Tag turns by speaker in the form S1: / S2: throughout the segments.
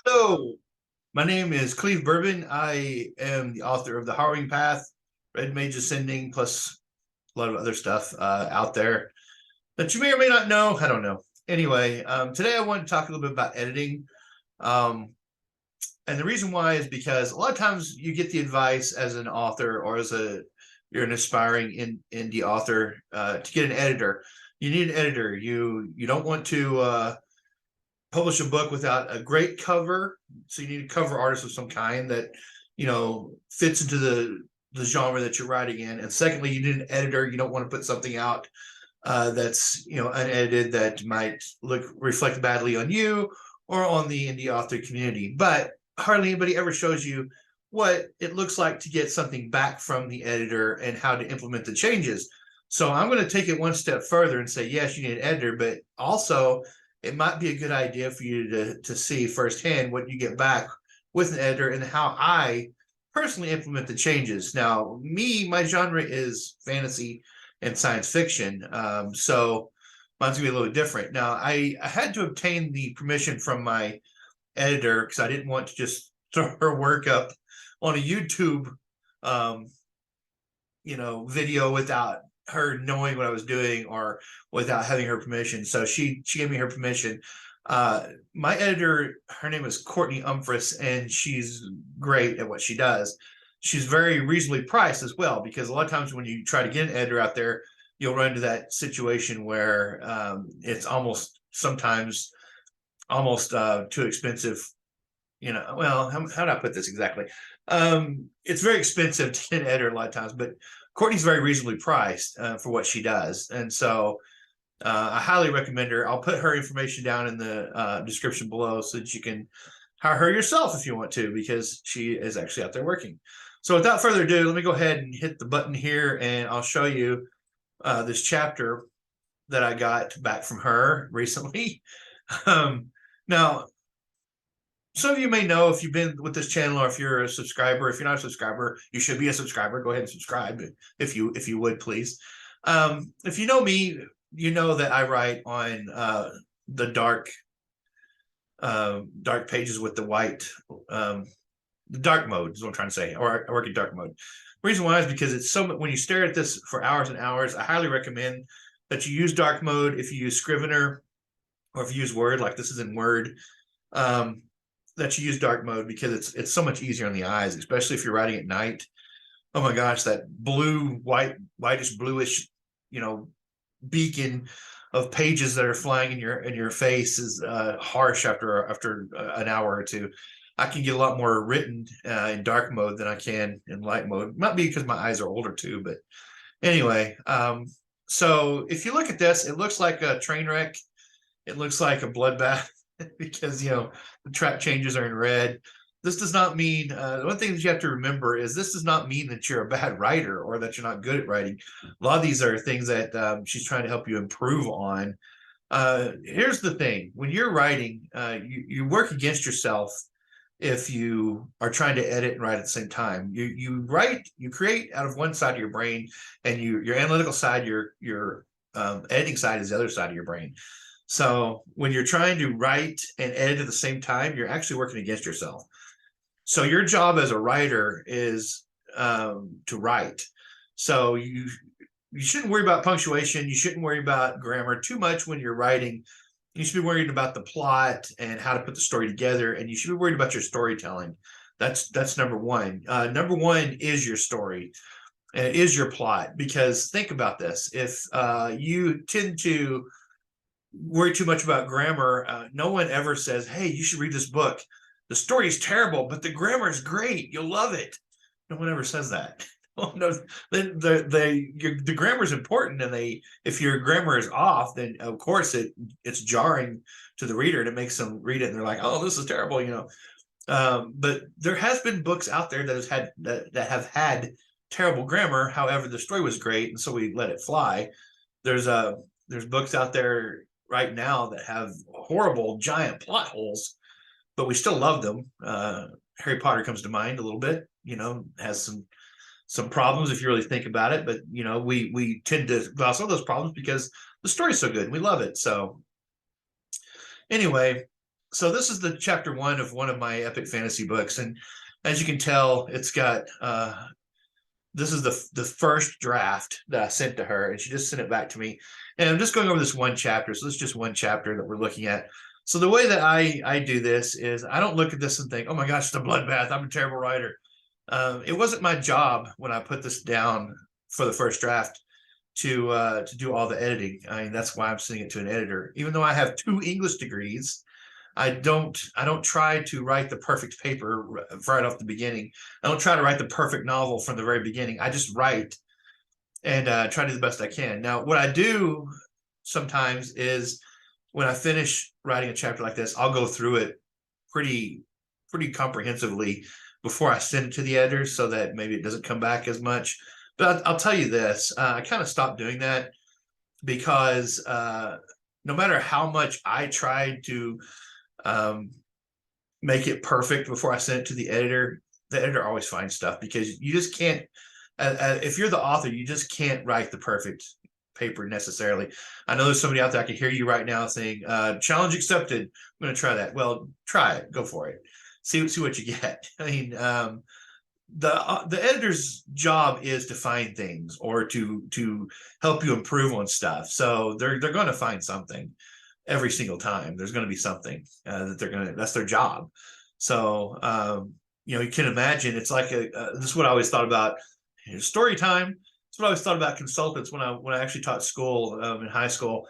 S1: Hello, my name is Cleave Bourbon. I am the author of The Harrowing Path, Red Mage Ascending, plus a lot of other stuff out there that you may or may not know. I don't know. Anyway, today I want to talk a little bit about editing. Um, and the reason why is because a lot of times you get the advice as an author or you're an aspiring indie author to get an editor. You need an editor. You don't want to publish a book without a great cover. So you need a cover artist of some kind that, fits into the genre that you're writing in. And secondly, you need an editor. You don't want to put something out that's, unedited that might reflect badly on you or on the indie author community. But hardly anybody ever shows you what it looks like to get something back from the editor and how to implement the changes. So I'm going to take it one step further and say, yes, you need an editor, but also it might be a good idea for you to see firsthand what you get back with an editor and how I personally implement the changes. Now, my genre is fantasy and science fiction, so mine's gonna be a little different. Now, I had to obtain the permission from my editor because I didn't want to just throw her work up on a YouTube, video without her knowing what I was doing or without having her permission. So she gave me her permission. My editor, her name is Courtney Umphris, and she's great at what she does. She's very reasonably priced as well, because a lot of times when you try to get an editor out there, you'll run into that situation where it's sometimes almost too expensive. Well, how do I put this exactly? It's very expensive to get an editor a lot of times, but Courtney's very reasonably priced for what she does. And so I highly recommend her. I'll put her information down in the description below so that you can hire her yourself if you want to, because she is actually out there working. So without further ado, let me go ahead and hit the button here, and I'll show you this chapter that I got back from her recently. Now, some of you may know, if you've been with this channel, or if you're a subscriber. If you're not a subscriber, you should be a subscriber. Go ahead and subscribe if you would, please. If you know me, you know that I write on the dark pages with the white, the dark mode is what I'm trying to say, or I work in dark mode. The reason why is because it's when you stare at this for hours and hours. I highly recommend that you use dark mode if you use Scrivener, or if you use Word, like this is in Word. That you use dark mode, because it's so much easier on the eyes, especially if you're writing at night. Oh my gosh, that whitish bluish, beacon of pages that are flying in your face is harsh after an hour or two. I can get a lot more written in dark mode than I can in light mode. Might be because my eyes are older too, but anyway. So if you look at this, it looks like a train wreck. It looks like a bloodbath. Because the track changes are in red. This does not mean one thing that you have to remember is this does not mean that you're a bad writer or that you're not good at writing. A lot of these are things that she's trying to help you improve on. Here's the thing: when you're writing, you work against yourself if you are trying to edit and write at the same time. You create out of one side of your brain, and your analytical side, your editing side is the other side of your brain. So when you're trying to write and edit at the same time, you're actually working against yourself. So your job as a writer is to write. So you shouldn't worry about punctuation. You shouldn't worry about grammar too much when you're writing. You should be worried about the plot and how to put the story together, and you should be worried about your storytelling. That's number one. Number one is your story, and it is your plot. Because think about this: if you tend to worry too much about grammar, no one ever says, hey, you should read this book. The story is terrible, but the grammar is great. You'll love it. No one ever says that. No, the grammar is important, and if your grammar is off, then of course it's jarring to the reader, and it makes them read it, and they're like, oh, this is terrible, But there has been books out there that have had terrible grammar. However, the story was great, and so we let it fly. There's books out there right now that have horrible giant plot holes, but we still love them. Harry Potter comes to mind a little bit, has some problems if you really think about it, but we tend to gloss over those problems because the story's so good and we love it. So anyway, So this is the chapter 1 of one of my epic fantasy books, and as you can tell, it's got this is the first draft that I sent to her, and she just sent it back to me. And I'm just going over this one chapter. So this is just one chapter that we're looking at. So the way that I do this is I don't look at this and think, oh my gosh, it's a bloodbath, I'm a terrible writer. It wasn't my job when I put this down for the first draft to do all the editing. I mean, that's why I'm sending it to an editor. Even though I have 2 English degrees, I don't try to write the perfect paper right off the beginning. I don't try to write the perfect novel from the very beginning. I just write and try to do the best I can. Now, what I do sometimes is when I finish writing a chapter like this, I'll go through it pretty comprehensively before I send it to the editor, so that maybe it doesn't come back as much. But I'll tell you this, I kind of stopped doing that because no matter how much I tried to make it perfect before I send it to the editor always finds stuff, because you just can't, if you're the author, you just can't write the perfect paper necessarily. I know there's somebody out there, I can hear you right now saying, challenge accepted, I'm going to try that. Well, try it, go for it, see what you get. I mean, the editor's job is to find things or to help you improve on stuff. So they're going to find something every single time. There's going to be something that that's their job. So you can imagine, it's like this is what I always thought about story time. It's what I always thought about consultants when I actually taught school in high school.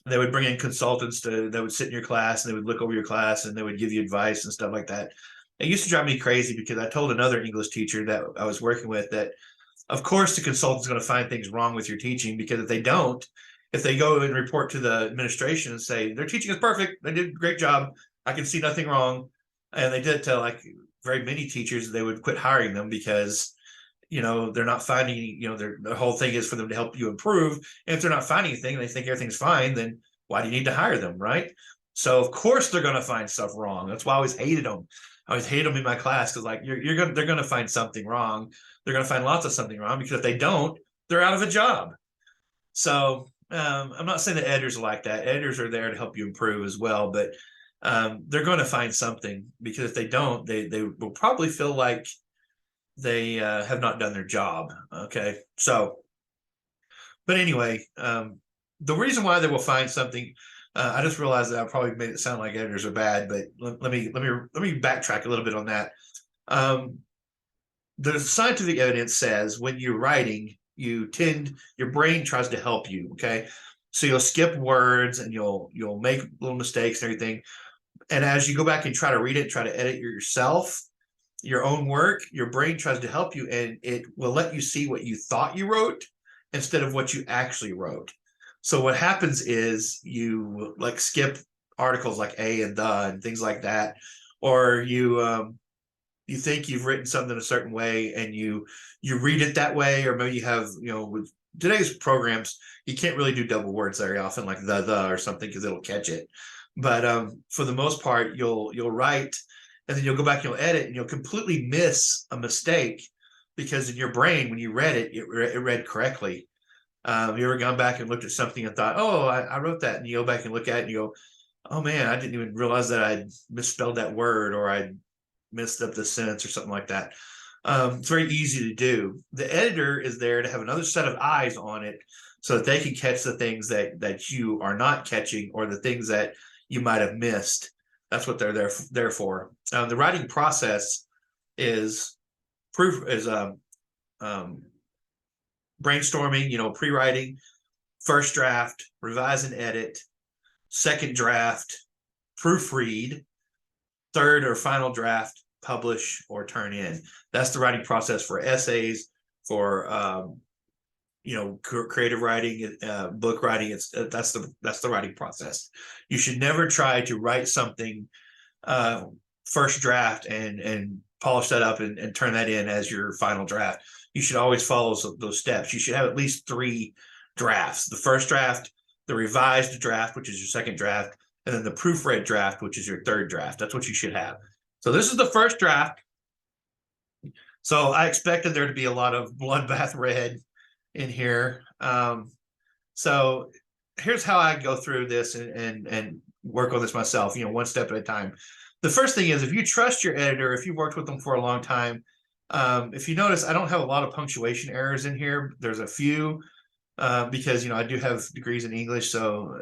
S1: They would bring in consultants that would sit in your class, and they would look over your class, and they would give you advice and stuff like that. It used to drive me crazy, because I told another English teacher that I was working with that, of course, the consultant's going to find things wrong with your teaching, because if they don't, if they go and report to the administration and say their teaching is perfect, they did a great job, I can see nothing wrong, and they did tell like very many teachers, they would quit hiring them, because they're not finding, their whole thing is for them to help you improve. And if they're not finding anything, they think everything's fine, then why do you need to hire them, right? So of course they're going to find stuff wrong. That's why I always hated them. I always hated them in my class, because like they're going to find something wrong. They're going to find lots of something wrong, because if they don't, they're out of a job. So I'm not saying that editors are like that. Editors are there to help you improve as well, but they're going to find something, because if they don't, they will probably feel like they have not done their job. Okay, so, but anyway, the reason why they will find something, I just realized that I probably made it sound like editors are bad, but let me backtrack a little bit on that. The scientific evidence says when you're writing, your brain tries to help you. Okay, so you'll skip words, and you'll make little mistakes and everything. And as you go back and try to read it, try to edit yourself, your own work, your brain tries to help you, and it will let you see what you thought you wrote instead of what you actually wrote. So what happens is you like skip articles like a and the and things like that, or you think you've written something a certain way, and you read it that way, or maybe you have, with today's programs, you can't really do double words very often, like the or something, because it'll catch it. But for the most part, you'll write, and then you'll go back and you'll edit, and you'll completely miss a mistake, because in your brain, when you read it, it read correctly. Have you ever gone back and looked at something and thought, oh, I wrote that, and you go back and look at it and you go, oh man, I didn't even realize that I misspelled that word, or I messed up the sentence or something like that. It's very easy to do. The editor is there to have another set of eyes on it, so that they can catch the things that you are not catching, or the things that you might have missed. That's what they're there for. The writing process is brainstorming, pre-writing, first draft, revise and edit, second draft, proofread, third or final draft, publish or turn in. That's the writing process for essays, for creative writing, book writing. That's the writing process. You should never try to write something first draft and polish that up and turn that in as your final draft. You should always follow those steps. You should have at least 3 drafts: the first draft, the revised draft, which is your second draft, and then the proofread draft, which is your third draft. That's what you should have. So this is the first draft. So I expected there to be a lot of bloodbath red in here. So here's how I go through this and work on this myself, one step at a time. The first thing is, if you trust your editor, if you've worked with them for a long time, if you notice, I don't have a lot of punctuation errors in here. There's a few because I do have degrees in English, so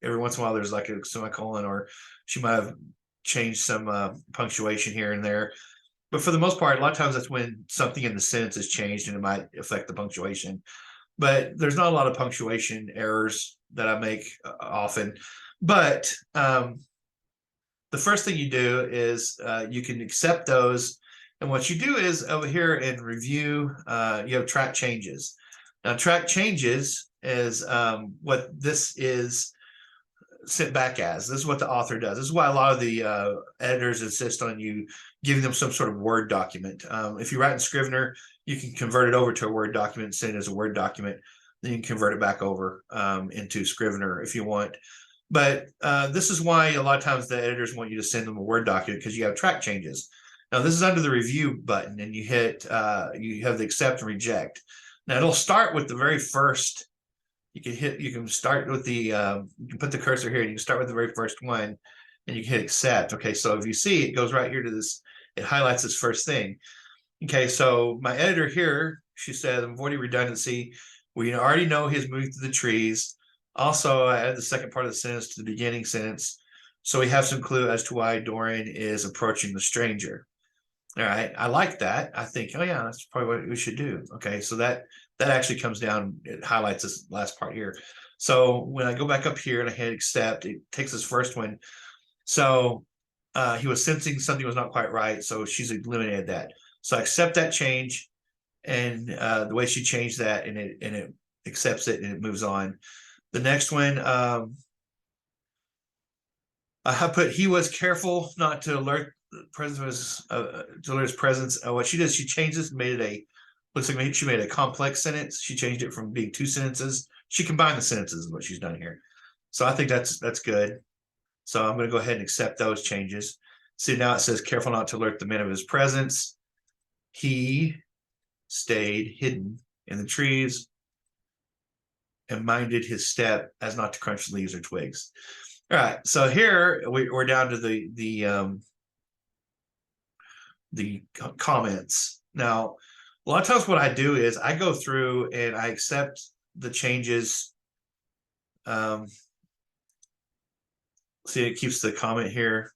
S1: every once in a while there's like a semicolon, or she might have changed some punctuation here and there. But for the most part, a lot of times that's when something in the sentence has changed and it might affect the punctuation. But there's not a lot of punctuation errors that I make often. But the first thing you do is you can accept those. And what you do is over here in review, you have track changes. Now, track changes is what this is sent back as. This is what the author does. This is why a lot of the editors insist on you giving them some sort of Word document. If you write in Scrivener, you can convert it over to a Word document, send it as a Word document. Then you can convert it back over into Scrivener if you want. But this is why a lot of times the editors want you to send them a Word document, because you have track changes. Now, this is under the review button, and you hit, you have the accept and reject. Now, it'll start with the very first. You can start with the, you can put the cursor here, and you can start with the very first one, and you can hit accept. Okay, so if you see, it goes right here to this, it highlights this first thing. Okay, so my editor here, she said, I'm avoiding redundancy. We already know he's moving through the trees. Also, I added the second part of the sentence to the beginning sentence, so we have some clue as to why Dorian is approaching the stranger. All right, I like that. I think, oh yeah, that's probably what we should do. Okay, so that actually comes down, it highlights this last part here. So when I go back up here and I hit accept, it takes this first one. So he was sensing something was not quite right, so she's eliminated that. So I accept that change, and the way she changed that, and it accepts it and it moves on. The next one, I have put, he was careful not to alert the presence to alert his presence. What she did, she changed this and made it looks like she made a complex sentence. She changed it from being 2 sentences. She combined the sentences is what she's done here. So I think that's good. So I'm going to go ahead and accept those changes. See, now it says careful not to alert the man of his presence. He stayed hidden in the trees and minded his step as not to crunch leaves or twigs. All right, so here we're down to the comments. Now, a lot of times what I do is I go through and I accept the changes. See, it keeps the comment here.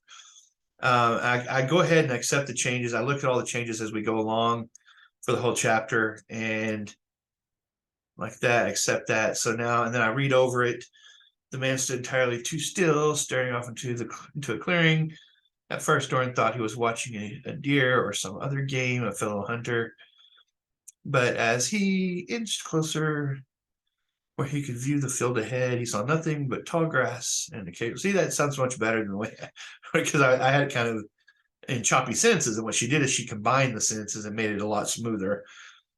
S1: I go ahead and accept the changes. I look at all the changes as we go along for the whole chapter, and like that, accept that. So now, and then I read over it. The man stood entirely too still, staring off into a clearing. At first, Dorian thought he was watching a deer or some other game, a fellow hunter. But as he inched closer, where he could view the field ahead, he saw nothing but tall grass and a cave. See, that sounds much better than the way, because I had it kind of in choppy sentences, and what she did is she combined the sentences and made it a lot smoother.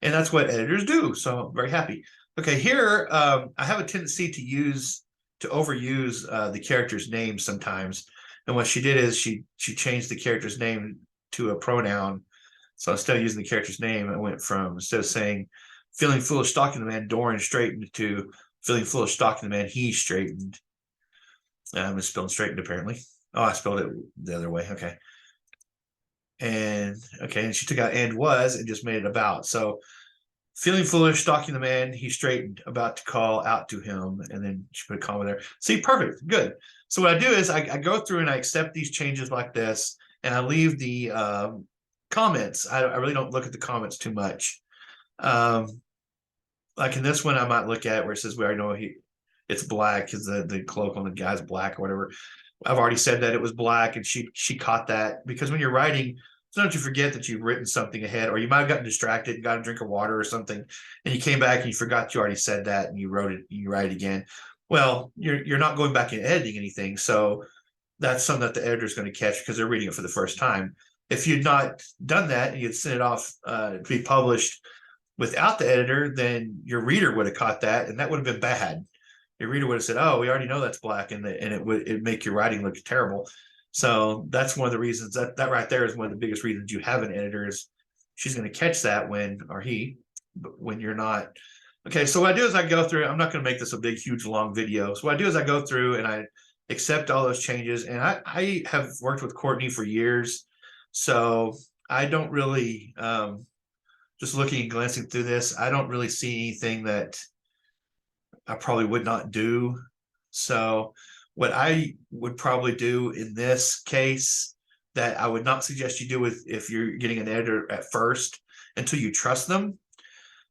S1: And that's what editors do. So I'm very happy. Okay, here I have a tendency to overuse the character's name sometimes. And what she did is she changed the character's name to a pronoun. So instead of using the character's name, I went from, instead of saying feeling foolish stalking the man, Dorian straightened, to feeling foolish stalking the man, he straightened. It's spelled straightened apparently. Oh, I spelled it the other way. Okay. And okay, and she took out and was and just made it about. So feeling foolish, stalking the man, he straightened, about to call out to him, and then she put a comma there. See, perfect, good. So what I do is I go through and I accept these changes like this, and I leave the comments. I really don't look at the comments too much. Like in this one, I might look at it where it says we already know it's black because the cloak on the guy's black or whatever. I've already said that it was black, and she caught that, because when you're writing, sometimes you forget that you've written something ahead, or you might have gotten distracted and got a drink of water or something, and you came back and you forgot you already said that, and you wrote it, you write it again. Well, you're not going back and editing anything, so that's something that the editor is going to catch because they're reading it for the first time. If you'd not done that and you'd sent it off to be published without the editor, then your reader would have caught that, and that would have been bad. Your reader would have said, "Oh, we already know that's black," and it'd make your writing look terrible. So that's one of the reasons that right there is one of the biggest reasons you have an editor, is she's going to catch that when you're not. Okay, so what I do is I go through, I'm not going to make this a big, huge, long video. So what I do is I go through and I accept all those changes. And I have worked with Courtney for years, so I don't really, just looking and glancing through this, I don't really see anything that I probably would not do. So what I would probably do in this case that I would not suggest you do with if you're getting an editor at first until you trust them,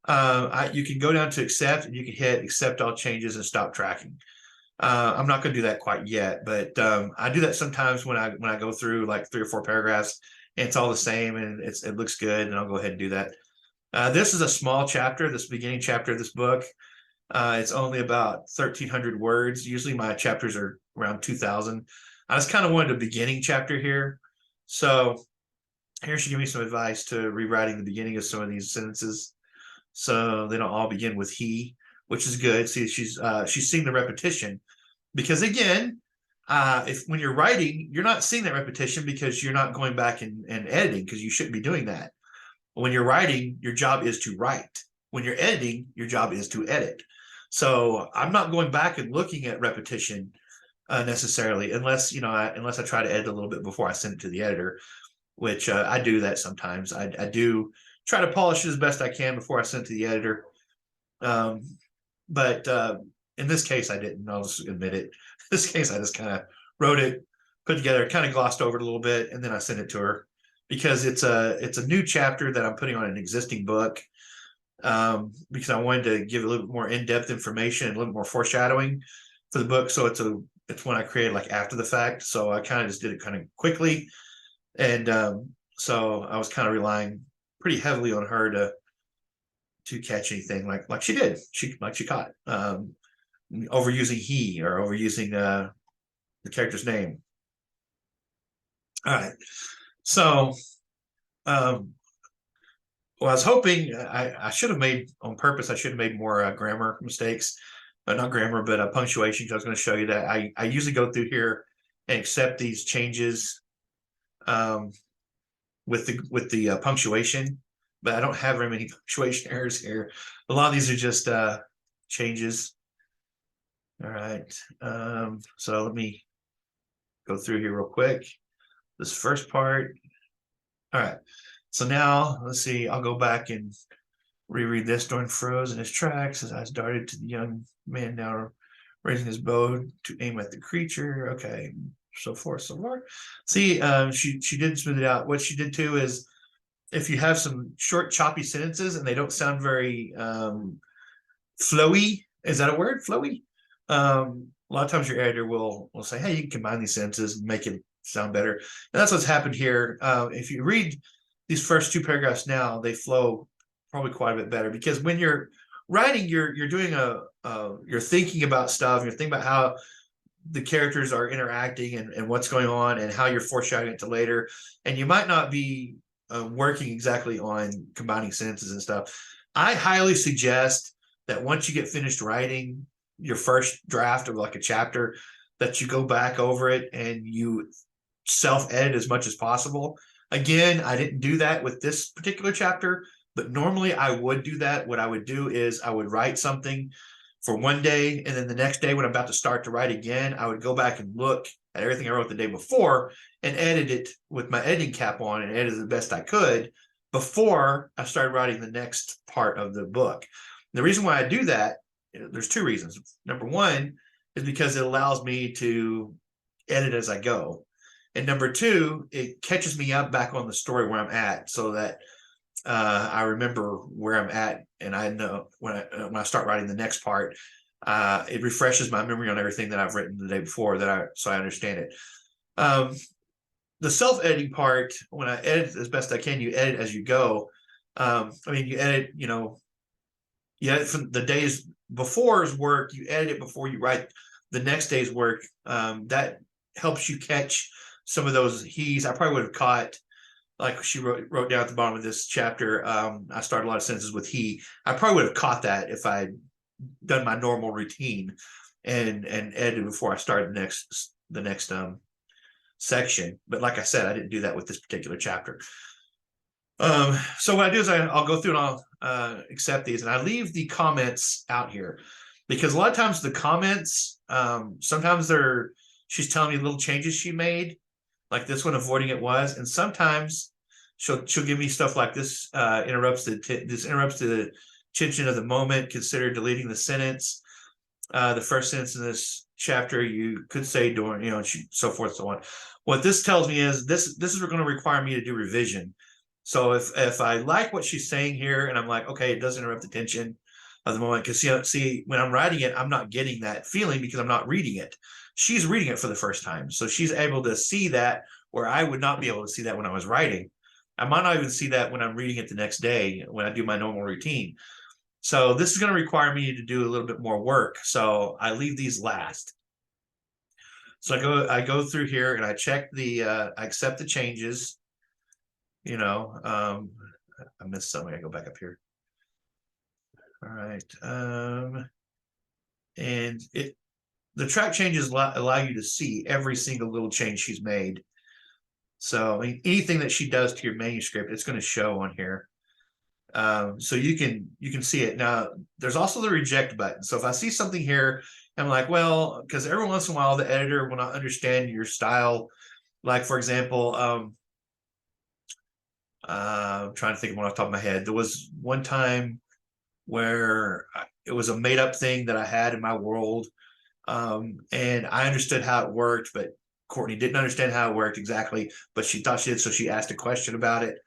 S1: you can go down to accept and you can hit accept all changes and stop tracking. I'm not going to do that quite yet, but I do that sometimes when I go through like 3 or 4 paragraphs and it's all the same and it looks good, and I'll go ahead and do that. This is a small chapter, this beginning chapter of this book. It's only about 1,300 words. Usually my chapters are around 2,000. I just kind of wanted a beginning chapter here. So here she gave me some advice to rewriting the beginning of some of these sentences, so they don't all begin with he, which is good. See, she's seeing the repetition, because again, if when you're writing, you're not seeing that repetition because you're not going back and editing, because you shouldn't be doing that. When you're writing, your job is to write. When you're editing, your job is to edit. So I'm not going back and looking at repetition necessarily, unless unless I try to edit a little bit before I send it to the editor, which I do that sometimes. I do try to polish it as best I can before I send it to the editor. But in this case, I didn't. I'll just admit it. In this case, I just kind of wrote it, put together, kind of glossed over it a little bit, and then I sent it to her because it's a new chapter that I'm putting on an existing book. Because I wanted to give a little bit more in-depth information and a little more foreshadowing for the book. So it's one I created like after the fact. So I kind of just did it kind of quickly. And so I was kind of relying pretty heavily on her to catch anything like she did. She caught overusing he or overusing the character's name. All right. So well, I was hoping I should have made on purpose. I should have made more grammar mistakes, but not grammar, but punctuation. Because I was going to show you that I usually go through here and accept these changes with the punctuation, but I don't have very many punctuation errors here. A lot of these are just changes. All right, so let me go through here real quick. This first part. All right. So now, let's see, I'll go back and reread this. Dorn froze in his tracks as I darted to the young man, now raising his bow to aim at the creature. Okay, so forth, so far. See, she did smooth it out. What she did too is, if you have some short, choppy sentences and they don't sound very flowy, is that a word? Flowy? A lot of times your editor will say, hey, you can combine these sentences and make it sound better. And that's what's happened here. If you read these first 2 paragraphs now, they flow probably quite a bit better, because when you're writing, you're doing you're thinking about stuff, you're thinking about how the characters are interacting and what's going on and how you're foreshadowing it to later, and you might not be working exactly on combining sentences and stuff. I highly suggest that once you get finished writing your first draft of like a chapter, that you go back over it and you self-edit as much as possible. Again, I didn't do that with this particular chapter, but normally I would do that. What I would do is I would write something for one day, and then the next day when I'm about to start to write again, I would go back and look at everything I wrote the day before and edit it with my editing cap on and edit it the best I could before I started writing the next part of the book. The reason why I do that, there's 2 reasons. Number one is because it allows me to edit as I go. And number 2, it catches me up back on the story where I'm at, so that I remember where I'm at, and I know when I start writing the next part, it refreshes my memory on everything that I've written the day before, so I understand it. The self-editing part, when I edit as best I can, you edit as you go. I mean, you edit, you edit from the days before's work, you edit it before you write the next day's work. That helps you catch some of those he's. I probably would have caught, like she wrote down at the bottom of this chapter, I started a lot of sentences with he. I probably would have caught that if I'd done my normal routine and edited before I started the next section. But like I said, I didn't do that with this particular chapter. So what I do is I'll go through and I'll accept these, and I leave the comments out here, because a lot of times the comments, sometimes she's telling me little changes she made, like this one, avoiding it was. And sometimes she'll give me stuff like this, interrupts the tension of the moment, consider deleting the sentence. The first sentence in this chapter you could say during, so forth, so on. What this tells me is this is going to require me to do revision. So if I like what she's saying here and I'm like, okay, it does interrupt the tension of the moment, because see, when I'm writing it, I'm not getting that feeling because I'm not reading it. She's reading it for the first time, so she's able to see that where I would not be able to see that when I was writing. I might not even see that when I'm reading it the next day when I do my normal routine. So this is going to require me to do a little bit more work. So I leave these last. So I go through here and I check I accept the changes. I missed something. I go back up here. All right. And the track changes allow you to see every single little change she's made. So anything that she does to your manuscript, it's going to show on here. So you can see it. Now, there's also the reject button. So if I see something here, I'm like, well, because every once in a while, the editor will not understand your style. Like, for example, I'm trying to think of one off the top of my head. There was one time where it was a made up thing that I had in my world. And I understood how it worked, but Courtney didn't understand how it worked exactly, but she thought she did. So she asked a question about it.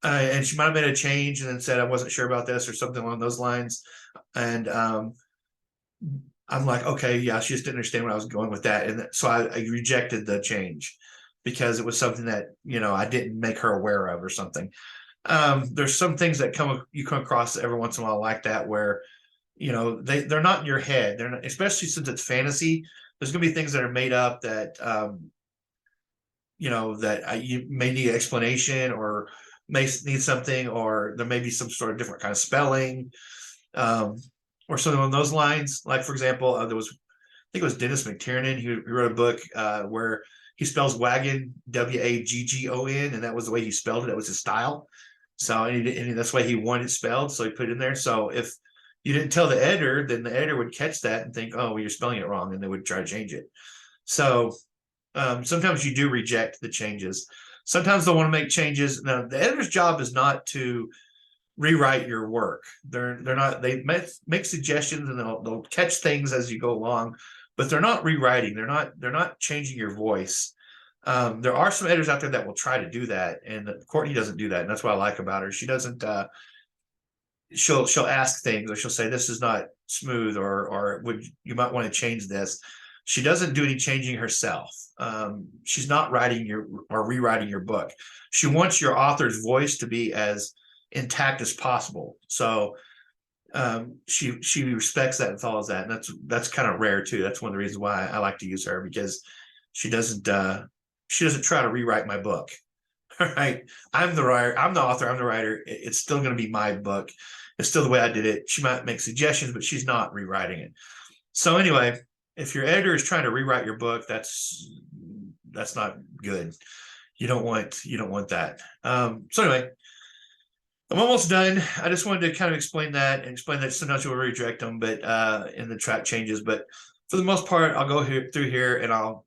S1: And she might have made a change and then said, I wasn't sure about this or something along those lines. And I'm like, okay, yeah, she just didn't understand where I was going with that. And so I rejected the change because it was something that, I didn't make her aware of or something. There's some things that you come across every once in a while like that, where, they're not in your head. They're not, especially since it's fantasy. There's going to be things that are made up that, that you may need an explanation or may need something, or there may be some sort of different kind of spelling, or something on those lines. Like, for example, I think it was Dennis McTiernan who wrote a book where he spells wagon Waggon, and that was the way he spelled it. That was his style. So and that's why he wanted it spelled, so he put it in there. So if you didn't tell the editor, then the editor would catch that and think, oh, well, you're spelling it wrong, and they would try to change it. So sometimes you do reject the changes. Sometimes they'll want to make changes. Now, the editor's job is not to rewrite your work. They're not. They make suggestions and they'll catch things as you go along, but they're not rewriting. They're not changing your voice. There are some editors out there that will try to do that, and Courtney doesn't do that, and that's what I like about her. She doesn't. She'll ask things, or she'll say this is not smooth, or you might want to change this. She doesn't do any changing herself. She's not writing or rewriting your book. She wants your author's voice to be as intact as possible. So she respects that and follows that, and that's kind of rare too. That's one of the reasons why I like to use her, because she doesn't try to rewrite my book. All right, I'm the writer, I'm the author, I'm the writer. It's still going to be my book. It's still the way I did it. She might make suggestions, but she's not rewriting it. So anyway, if your editor is trying to rewrite your book, that's not good. You don't want that. So anyway, I'm almost done. I just wanted to kind of explain that sometimes you'll reject them, but in the track changes. But for the most part, I'll go through here and I'll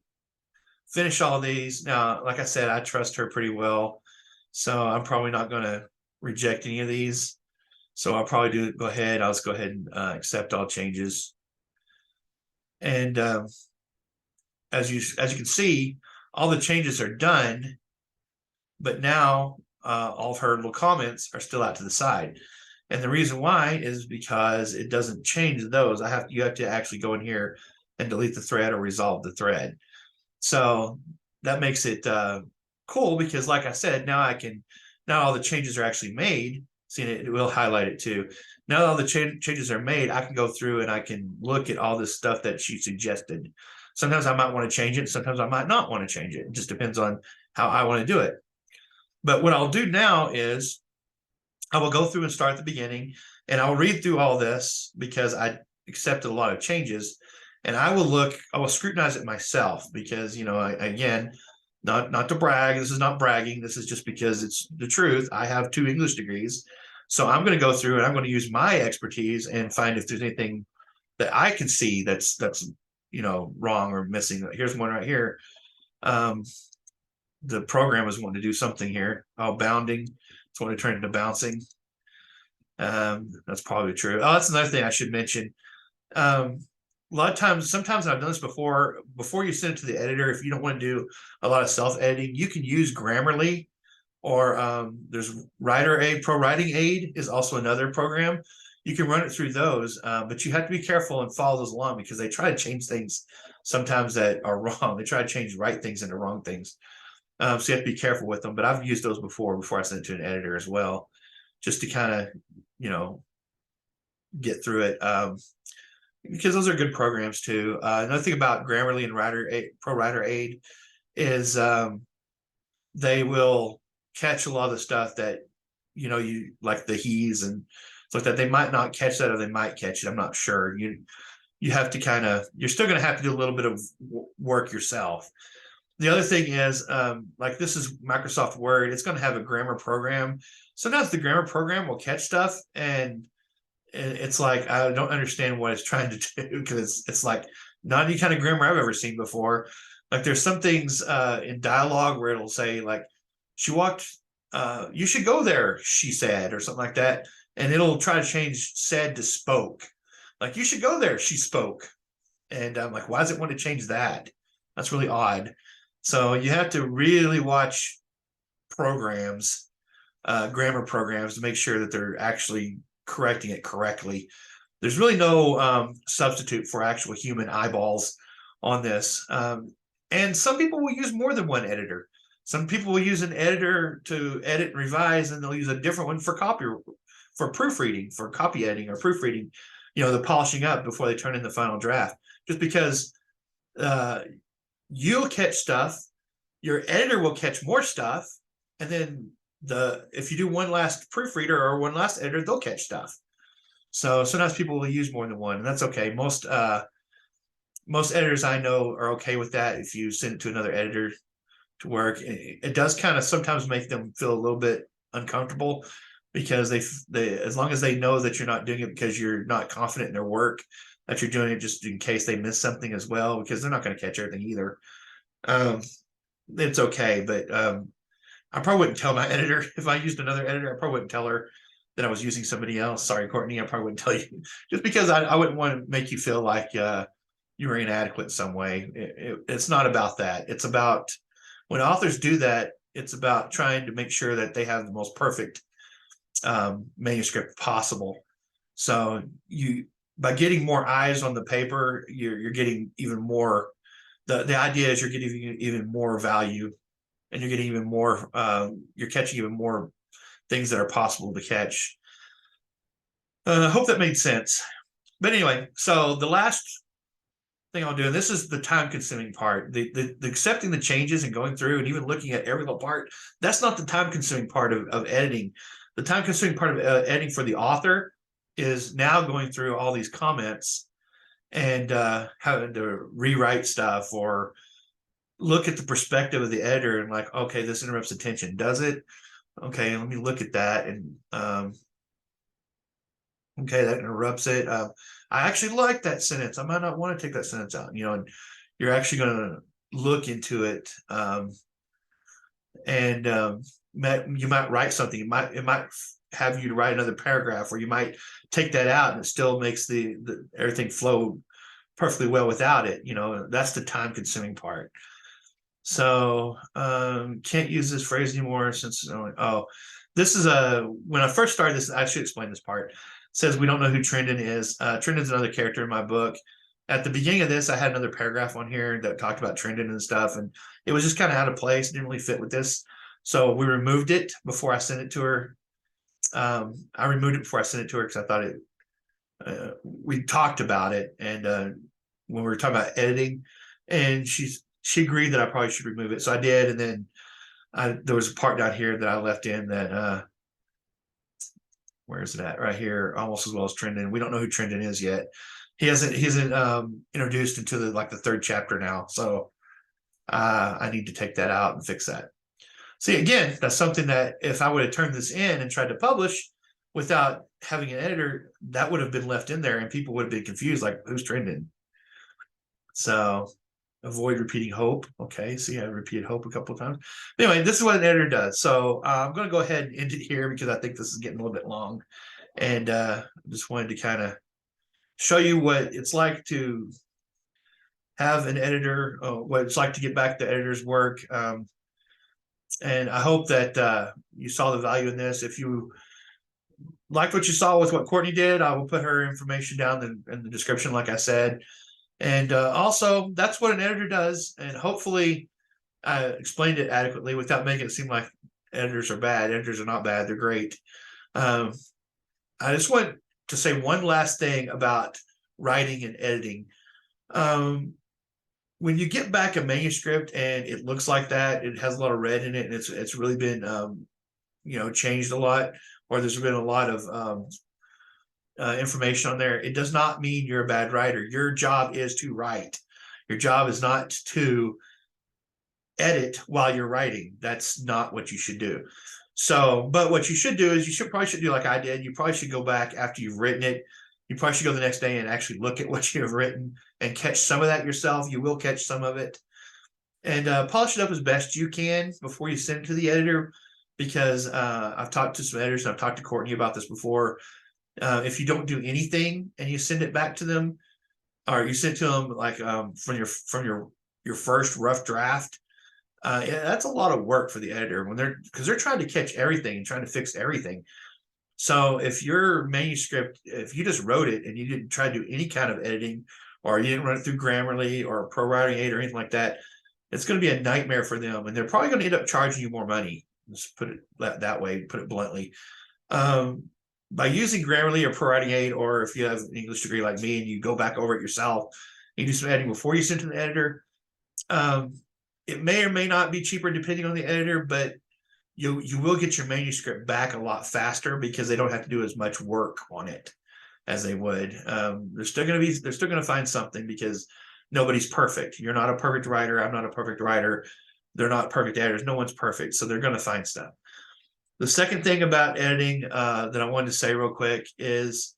S1: finish all these. Now, like I said, I trust her pretty well, so I'm probably not going to reject any of these. So I'll probably go ahead. I'll just go ahead and accept all changes. And as you can see, all the changes are done, but now all of her little comments are still out to the side. And the reason why is because it doesn't change those. You have to actually go in here and delete the thread or resolve the thread. So that makes it cool, because like I said, now all the changes are actually made. See, it will highlight it too. Now that all the changes are made, I can go through and I can look at all this stuff that she suggested. Sometimes I might want to change it. Sometimes I might not want to change it. It just depends on how I want to do it. But what I'll do now is I will go through and start at the beginning, and I'll read through all this because I accepted a lot of changes, and I will scrutinize it myself, because, again, not to brag. This is not bragging. This is just because it's the truth. I have 2 English degrees. So I'm going to go through and I'm going to use my expertise and find if there's anything that I can see that's wrong or missing. Here's one right here. The program is wanting to do something here. Oh, bounding. It's wanting to turn into bouncing. That's probably true. Oh, that's another thing I should mention. A lot of times, sometimes I've done this before you send it to the editor, if you don't want to do a lot of self-editing, you can use Grammarly, or there's Writer Aid. Pro Writing Aid is also another program. You can run it through those, but you have to be careful and follow those along, because they try to change things sometimes that are wrong. They try to change right things into wrong things. So you have to be careful with them. But I've used those before I sent it to an editor as well, just to kind of, get through it. Because those are good programs too. Another thing about Grammarly and Pro Writer Aid is they will catch a lot of the stuff that you like, the he's and stuff like that. They might not catch that, or they might catch it. I'm not sure. You have to you're still going to have to do a little bit of work yourself. The other thing is, like, this is Microsoft Word. It's going to have a grammar program. Sometimes the grammar program will catch stuff, and it's like, I don't understand what it's trying to do, because it's like not any kind of grammar I've ever seen before. Like, there's some things in dialogue where it'll say, like, she walked, you should go there, she said, or something like that. And it'll try to change said to spoke. Like, you should go there, she spoke. And I'm like, why does it want to change that? That's really odd. So you have to really watch programs, grammar programs, to make sure that they're actually correcting it correctly. There's really no substitute for actual human eyeballs on this. And some people will use more than one editor. Some people will use an editor to edit and revise, and they'll use a different one for proofreading, for copy editing or proofreading, the polishing up before they turn in the final draft. Just because you'll catch stuff, your editor will catch more stuff, and then if you do one last proofreader or one last editor, they'll catch stuff. So sometimes people will use more than one, and that's okay. Most editors I know are okay with that. If you send it to another editor to work, it does kind of sometimes make them feel a little bit uncomfortable, because they as long as they know that you're not doing it because you're not confident in their work, that you're doing it just in case they miss something as well, because they're not going to catch everything either. It's okay, but I probably wouldn't tell my editor. If I used another editor, I probably wouldn't tell her that I was using somebody else. Sorry, Courtney, I probably wouldn't tell you, just because I wouldn't want to make you feel like you were inadequate in some way. It's not about that. It's about, when authors do that, it's about trying to make sure that they have the most perfect manuscript possible. So by getting more eyes on the paper, you're getting even more. The idea is you're getting even more value, and you're getting even more. You're catching even more things that are possible to catch. I hope that made sense. But anyway, so the last thing I'll do, and this is the time-consuming part, the accepting the changes and going through and even looking at every little part. That's not the time-consuming part of editing. The time-consuming part of editing for the author is now going through all these comments and having to rewrite stuff, or look at the perspective of the editor and like, okay, this interrupts attention. Does it? Okay, let me look at that. And okay, that interrupts it. I actually like that sentence. I might not want to take that sentence out, and you're actually going to look into it. And you might write something. It might have you to write another paragraph, or you might take that out and it still makes the everything flow perfectly well without it. That's the time consuming part. So can't use this phrase anymore since this is when I first started this, I should explain this part. It says we don't know who Trindon is. Trindon's another character in my book. At the beginning of this, I had another paragraph on here that talked about Trindon and stuff, and it was just kind of out of place. It didn't really fit with this. So we removed it before I sent it to her. I removed it before I sent it to her because I thought we talked about it, and when we were talking about editing, and she agreed that I probably should remove it. So I did, and then there was a part down here that I left in that where is it at? Right here, almost as well as Trindon. We don't know who Trindon is yet. He hasn't introduced into the third chapter now. So I need to take that out and fix that. See, again, that's something that if I would have turned this in and tried to publish without having an editor, that would have been left in there and people would have been confused, like, who's Trindon? So avoid repeating hope. Okay, see, I repeated hope a couple of times. Anyway, this is what an editor does. So I'm going to go ahead and end it here because I think this is getting a little bit long, and just wanted to kind of show you what it's like to have an editor, what it's like to get back to editor's work. And I hope that you saw the value in this. If you like what you saw with what Courtney did, I will put her information down in the description, like I said. And also, that's what an editor does. And hopefully, I explained it adequately without making it seem like editors are bad. Editors are not bad; they're great. I just want to say one last thing about writing and editing. When you get back a manuscript and it looks like that, it has a lot of red in it, and it's really been changed a lot, or there's been a lot of information on there. It does not mean you're a bad writer. Your job is to write. Your job is not to edit while you're writing. That's not what you should do. So, but what you should do is you probably should do like I did. You probably should go back after you've written it. You probably should go the next day and actually look at what you have written and catch some of that yourself. You will catch some of it, and polish it up as best you can before you send it to the editor. Because I've talked to some editors, and I've talked to Courtney about this before. If you don't do anything and you send it back to them, or you send it to them like from your first rough draft, that's a lot of work for the editor because they're trying to catch everything and trying to fix everything. So if your manuscript, if you just wrote it and you didn't try to do any kind of editing, or you didn't run it through Grammarly or Pro Writing Aid or anything like that, it's going to be a nightmare for them, and they're probably going to end up charging you more money. Let's put it that way, put it bluntly. By using Grammarly or Pro Writing Aid, or if you have an English degree like me and you go back over it yourself, you do some editing before you send to the editor. It may or may not be cheaper depending on the editor, but you will get your manuscript back a lot faster because they don't have to do as much work on it as they would. They're still going to find something because nobody's perfect. You're not a perfect writer. I'm not a perfect writer. They're not perfect editors. No one's perfect, so they're going to find stuff. The second thing about editing that I wanted to say real quick is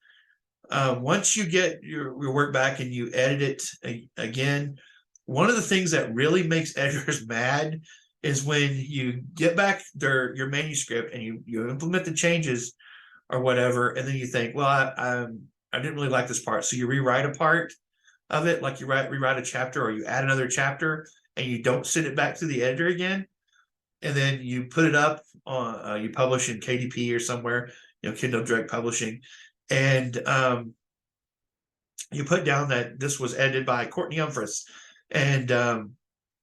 S1: once you get your work back and you edit it again, one of the things that really makes editors mad is when you get back your manuscript and you implement the changes or whatever, and then you think, well, I didn't really like this part, so you rewrite a part of it, like you rewrite a chapter or you add another chapter, and you don't send it back to the editor again, and then you put it up on you publish in KDP or somewhere, Kindle Direct Publishing, and you put down that this was edited by Courtney Umphris, and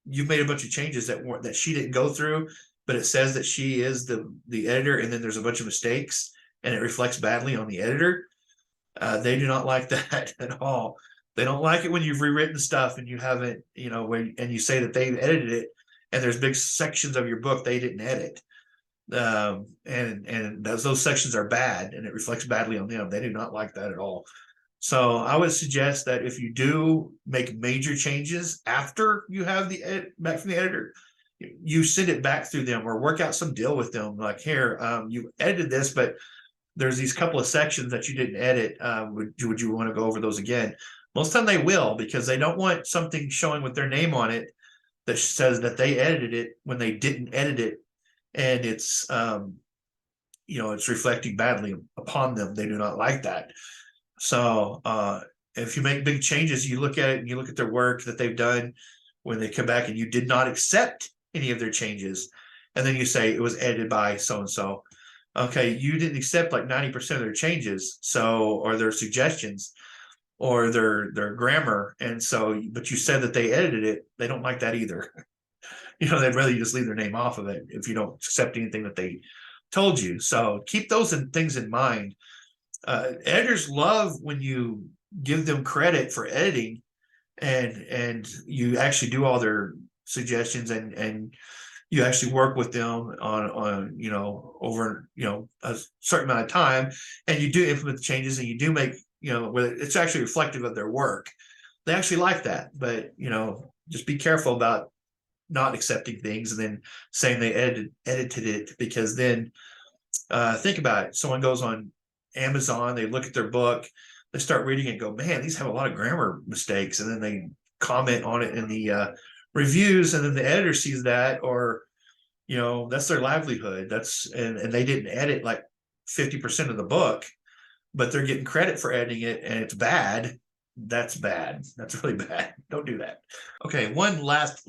S1: you've made a bunch of changes that she didn't go through, but it says that she is the editor, and then there's a bunch of mistakes, and it reflects badly on the editor. They do not like that at all. They don't like it when you've rewritten stuff and you haven't, and you say that they've edited it, and there's big sections of your book they didn't edit, and those sections are bad, and it reflects badly on them. They do not like that at all. So I would suggest that if you do make major changes after you have the edit back from the editor, you send it back through them or work out some deal with them. Like, here, you edited this, but there's these couple of sections that you didn't edit. Would you want to go over those again? Most of the time they will, because they don't want something showing with their name on it that says that they edited it when they didn't edit it, and it's it's reflecting badly upon them. They do not like that. So if you make big changes, you look at it and you look at their work that they've done when they come back and you did not accept any of their changes, and then you say it was edited by so-and-so. Okay, you didn't accept like 90% of their changes, or their suggestions or their grammar, and so, but you said that they edited it. They don't like that either. They'd rather you just leave their name off of it if you don't accept anything that they told you. So keep those things in mind. Editors love when you give them credit for editing, and you actually do all their suggestions, and you actually work with them on over a certain amount of time, and you do implement the changes, and you do make where it's actually reflective of their work. They actually like that, but just be careful about not accepting things and then saying they edited it, because then think about it. Someone goes on Amazon, they look at their book, they start reading it and go, man, these have a lot of grammar mistakes, and then they comment on it in the reviews, and then the editor sees that, or that's their livelihood. And they didn't edit like 50% of the book, but they're getting credit for editing it, and it's bad. That's bad. That's really bad. Don't do that. Okay, one last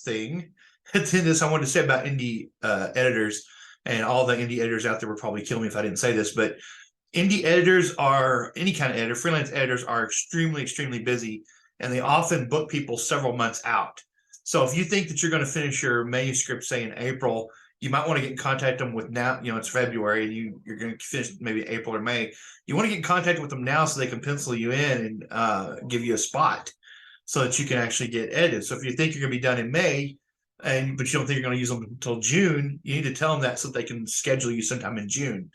S1: thing in this I wanted to say about indie editors, and all the indie editors out there would probably kill me if I didn't say this, but indie editors are, any kind of editor, freelance editors are extremely, extremely busy, and they often book people several months out. So if you think that you're going to finish your manuscript, say in April, you might want to get in contact with them with now, it's February, and you're going to finish maybe April or May. You want to get in contact with them now so they can pencil you in and give you a spot so that you can actually get edited. So if you think you're going to be done in May, but you don't think you're going to use them until June, you need to tell them that so they can schedule you sometime in June.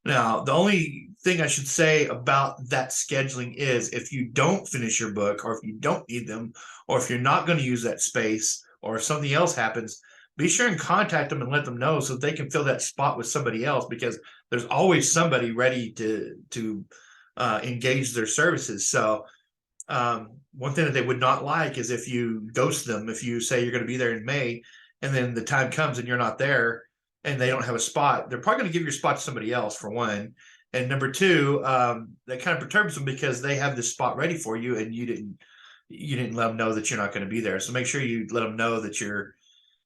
S1: Now, the only thing I should say about that scheduling is if you don't finish your book, or if you don't need them, or if you're not going to use that space, or if something else happens, be sure and contact them and let them know so that they can fill that spot with somebody else, because there's always somebody ready to engage their services. So one thing that they would not like is if you ghost them. If you say you're going to be there in May, and then the time comes and you're not there, and they don't have a spot, they're probably going to give your spot to somebody else, for one. And number two, that kind of perturbs them because they have this spot ready for you, and you didn't let them know that you're not going to be there. So make sure you let them know that you're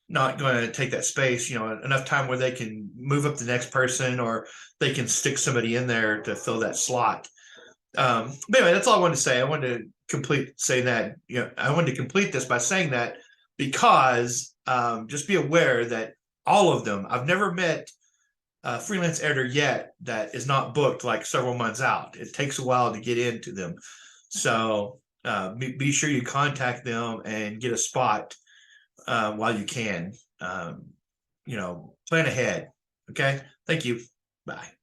S1: not going to take that space, enough time where they can move up the next person, or they can stick somebody in there to fill that slot. But anyway, that's all I wanted to say. I wanted to complete this by saying that, because just be aware that all of them, I've never met a freelance editor yet that is not booked like several months out. It takes a while to get into them. So be sure you contact them and get a spot while you can. Plan ahead. Okay. Thank you. Bye.